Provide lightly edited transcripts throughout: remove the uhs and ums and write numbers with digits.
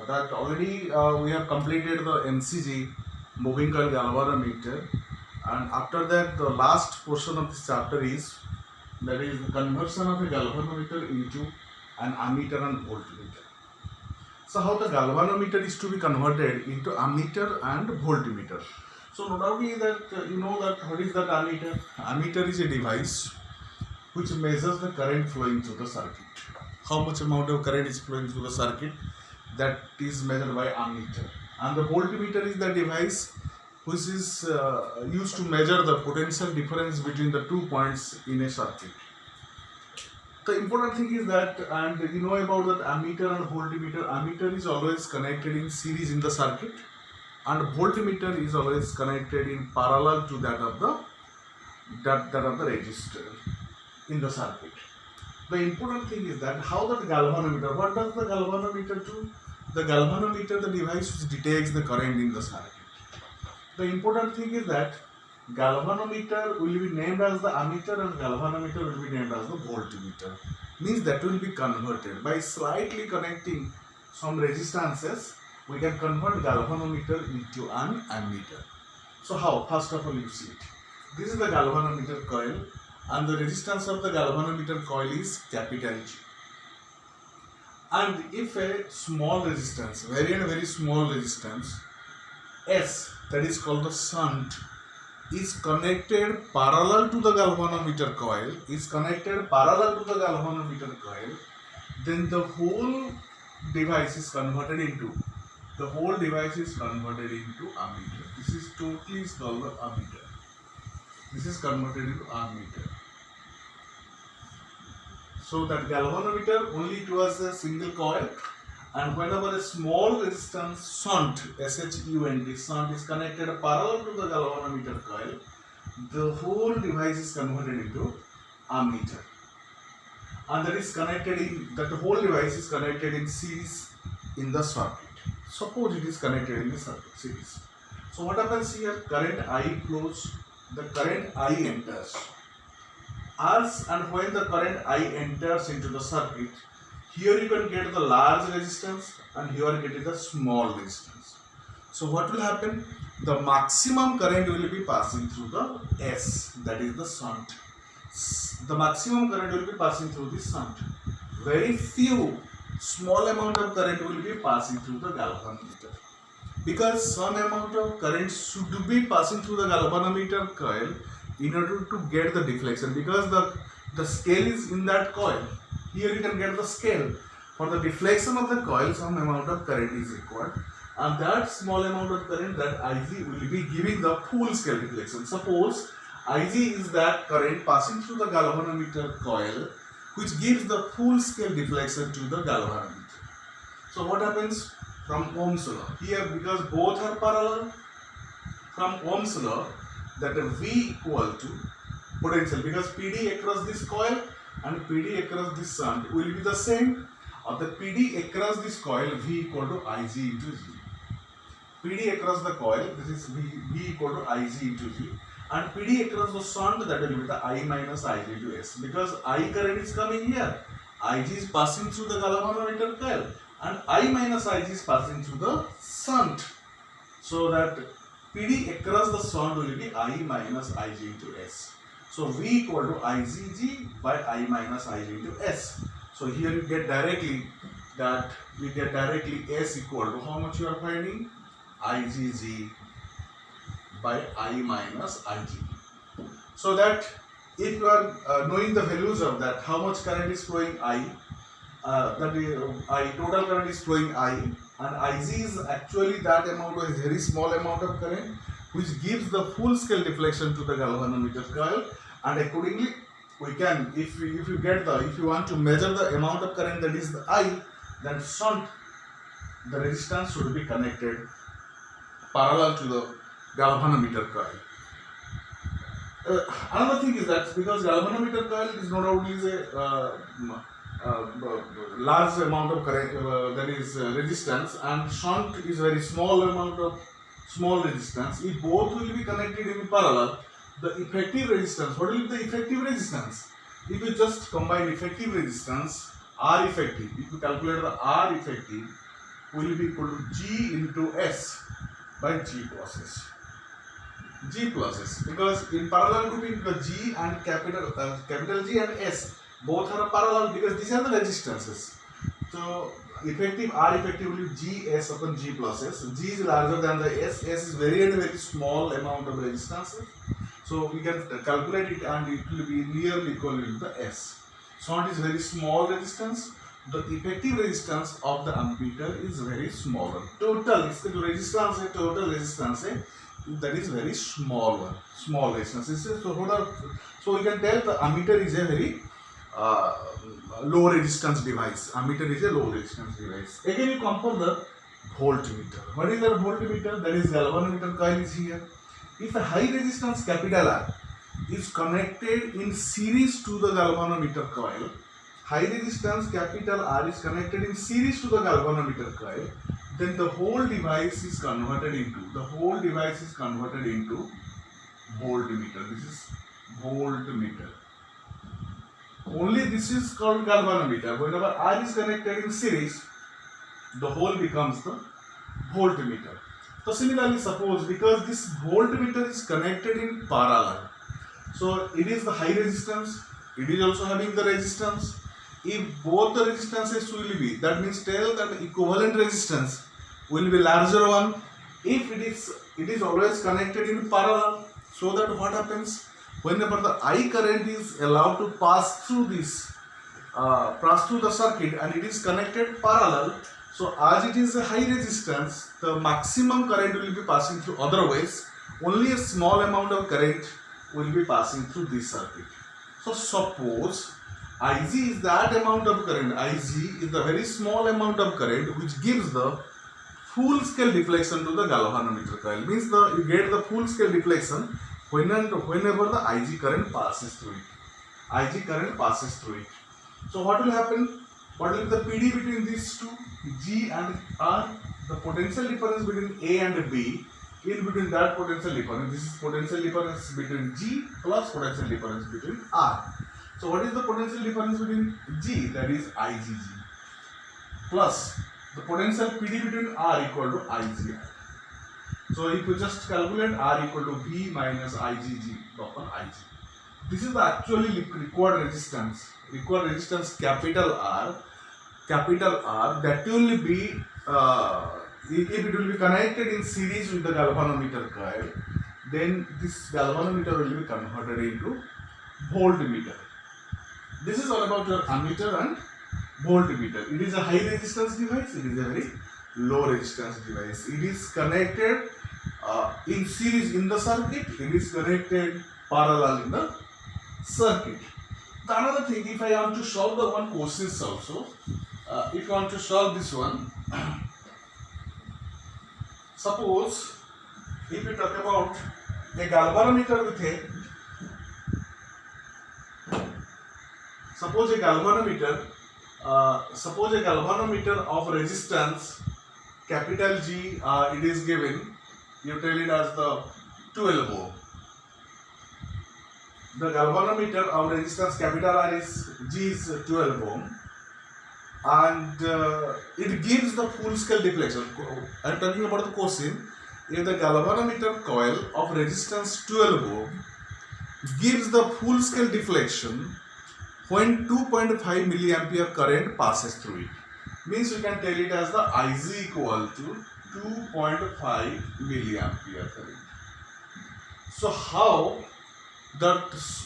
that already we have completed the MCG, moving coil galvanometer, and after that the last portion of this chapter is, that is the conversion of a galvanometer into an ammeter and voltmeter. So how the galvanometer is to be converted into ammeter and voltmeter. So not only that you know that what is that ammeter? Ammeter is a device which measures the current flowing through the circuit. How much amount of current is flowing through the circuit, that is measured by ammeter. And the voltmeter is the device which is used to measure the potential difference between the 2 points in a circuit. The important thing is that, and you know about that ammeter and voltmeter, ammeter is always connected in series in the circuit, and voltmeter is always connected in parallel to that of the resistor in the circuit. The important thing is that how that galvanometer, what does the galvanometer do? The galvanometer, the device which detects the current in the circuit. The important thing is that galvanometer will be named as the ammeter and galvanometer will be named as the voltmeter. Means that will be converted by slightly connecting some resistances. We can convert galvanometer into an ammeter. So how? First of all, you see it. This is the galvanometer coil, and the resistance of the galvanometer coil is capital G. And if a small resistance, very small resistance, S, that is called the shunt, is connected parallel to the galvanometer coil, then the whole device is converted into ammeter. This is totally called the ammeter. This is converted into ammeter. So that galvanometer, only it was a single coil, and whenever a small resistance shunt, S-H-U-N-T, shunt is connected parallel to the galvanometer coil, the whole device is converted into ammeter. And that whole device is connected in series in the circuit. Suppose it is connected in the circuit series. So what happens here? Current I flows, the current I enters. As and when the current I enters into the circuit, here you can get the large resistance and here you get the small resistance. So what will happen? The maximum current will be passing through the S, that is the shunt. The maximum current will be passing through the shunt. Very few, small amount of current will be passing through the galvanometer. Because some amount of current should be passing through the galvanometer coil in order to get the deflection, because the scale is in that coil. Here you can get the scale. For the deflection of the coil, some amount of current is required, and that small amount of current, that Ig, will be giving the full scale deflection. Suppose Ig is that current passing through the galvanometer coil which gives the full scale deflection to the galvanometer. So what happens? From Ohm's law, here because both are parallel, from Ohm's law, that V equal to potential, because PD across this coil and PD across this shunt will be the same, or the PD across this coil, V equal to Ig into G. PD across the coil, this is V equal to Ig into G, and PD across the shunt, that will be the I minus Ig into S, because I current is coming here, Ig is passing through the galvanometer coil, and I minus Ig is passing through the shunt. So that PD across the shunt will be I minus Ig into S. So V equal to Igg by I minus Ig into S. So here you get directly that S equal to how much you are finding? Igg by I minus Ig. So that if you are knowing the values of that, how much current is flowing total current is flowing I, and Ig is actually that amount of very small amount of current which gives the full scale deflection to the galvanometer coil, and accordingly we can, if you want to measure the amount of current, that is the I, then shunt, the resistance should be connected parallel to the galvanometer coil. Another thing is that because galvanometer coil is not only a large amount of current, that is resistance, and shunt is very small amount of small resistance, if both will be connected in parallel, the effective resistance, what will be the effective resistance? If you just combine effective resistance, R effective, if you calculate the R effective, will be equal to G into S by G plus S. G plus S, because in parallel grouping the G and capital G and S both are parallel because these are the resistances. So effective R effective will be G S upon G plus S. G is larger than the S. S is very small amount of resistance. So we can calculate it and it will be nearly equal to the S. So it is very small resistance. The effective resistance of the ammeter is very smaller. Total resistance that is very small one, small resistance. So we can tell the ammeter is a very low resistance device. Ammeter is a low resistance device. Again, you compare the voltmeter. What is the voltmeter? That is galvanometer coil is here. If a high resistance capital R is connected in series to the galvanometer coil, high resistance capital R is connected in series to the galvanometer coil, then the whole device is converted into voltmeter. This is voltmeter. Only this is called galvanometer. Whenever R is connected in series, the whole becomes the voltmeter. So similarly, suppose because this voltmeter is connected in parallel, so it is the high resistance, it is also having the resistance. If both the resistances will be, that means tell that the equivalent resistance will be larger one. If it is always connected in parallel, so that what happens? Whenever the I current is allowed to pass through the circuit and it is connected parallel, so as it is a high resistance, the maximum current will be passing through. Otherwise, only a small amount of current will be passing through this circuit. So suppose Ig is that amount of current. Ig is the very small amount of current which gives the full scale deflection to the galvanometer coil. Means you get the full scale deflection whenever the Ig current passes through it. So what will happen? What will be the PD between these two, G and R? The potential difference between A and B, in between that potential difference, this is potential difference between G plus potential difference between R. So what is the potential difference between G? That is IgG plus the potential PD between R equal to IgR. So if you just calculate R equal to V minus IgG upon Ig. This is the actually required resistance capital R that will be if it will be connected in series with the galvanometer coil, then this galvanometer will be converted into voltmeter. This is all about your ammeter and voltmeter. It is a high resistance device, it is a very low resistance device. It is connected in series in the circuit, it is connected parallel in the circuit. The another thing, if I want to solve the one questions also, if you want to solve this one, suppose if we talk about a galvanometer with suppose a galvanometer of resistance capital G, it is given, you tell it as the 12 ohm. The galvanometer of resistance capital R is G is 12 ohm, and it gives the full scale deflection. I am talking about the question. If the galvanometer coil of resistance 12 ohm gives the full scale deflection when 2.5 milliampere current passes through it, means we can tell it as the Ig equal to 2.5 milliampere current. So how the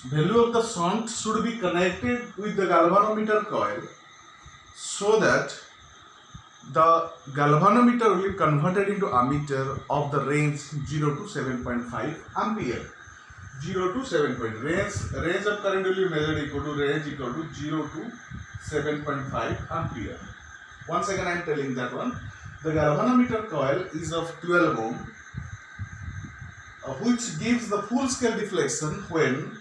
value of the shunt should be connected with the galvanometer coil so that the galvanometer will be converted into ammeter of the range 0 to 7.5 ampere. 0 to 7. Range of current will be measured equal to 0 to 7.5 ampere. Once again I am telling that one. The galvanometer coil is of 12 ohm, which gives the full scale deflection when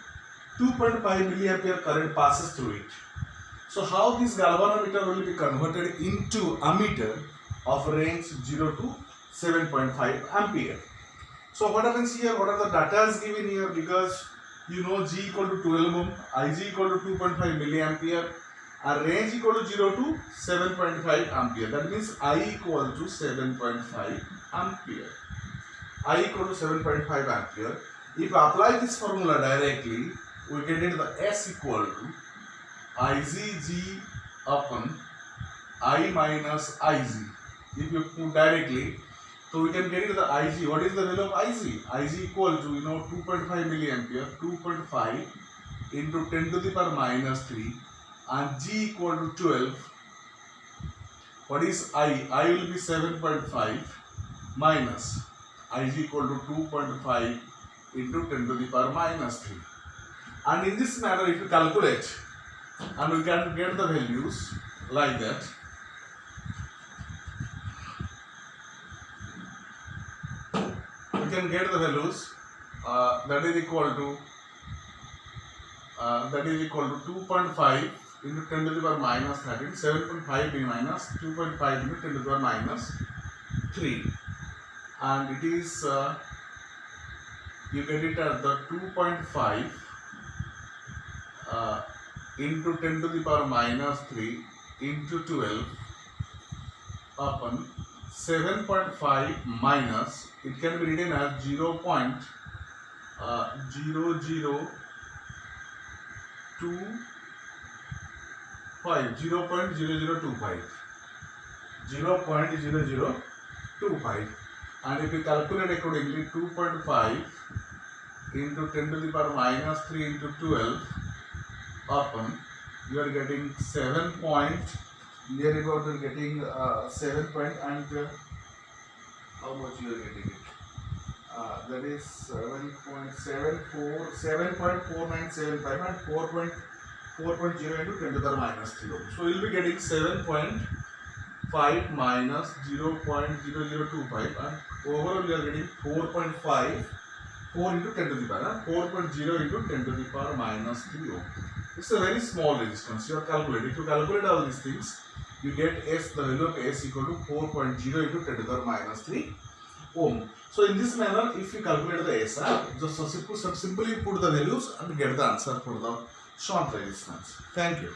2.5 milliampere current passes through it. So how this galvanometer will be converted into ammeter of range 0 to 7.5 ampere. So what happens here? What are the data is given here? Because you know G equal to 12 ohm, Ig equal to 2.5 milliampere, and range equal to 0 to 7.5 ampere. That means I equal to 7.5 ampere. I equal to 7.5 ampere. If I apply this formula directly, we get it the S equal to IZG upon I minus IZ. If you put directly, so we can get it the IG. What is the value of IG? IG equal to 2.5 milliampere, 2.5 into 10 to the power minus 3, and G equal to 12. What is I? I will be 7.5 minus IG equal to 2.5 into 10 to the power minus 3. And in this manner, if you calculate, and we can get the values like that. We can get the values that is equal to 2.5 into 10 to the power minus 13, 7.5 minus 2.5 into 10 to the power minus 3, and it is you get it at the 2.5 into 10 to the power minus 3 into 12 upon 7.5 minus, it can be written as 0.0025, 0.0025, and if we calculate accordingly, 2.5 into 10 to the power minus 3 into 12 upon, you are getting 7 point, near about you are getting 7 point, and how much you are getting it? That is 7.4975 and 4.0 into 10 to the power minus 3. So you will be getting 7.5 minus 0.0025, and overall you are getting 4.5, 4 into 10 to the power, 4.0 into 10 to the power minus 3 ohm. It's a very small resistance. You are calculating. If you calculate all these things, you get S, the value of S equal to 4.0 into 10 to the power minus 3 ohm. So in this manner, if you calculate the SR, just simply put the values and get the answer for the shunt resistance. Thank you.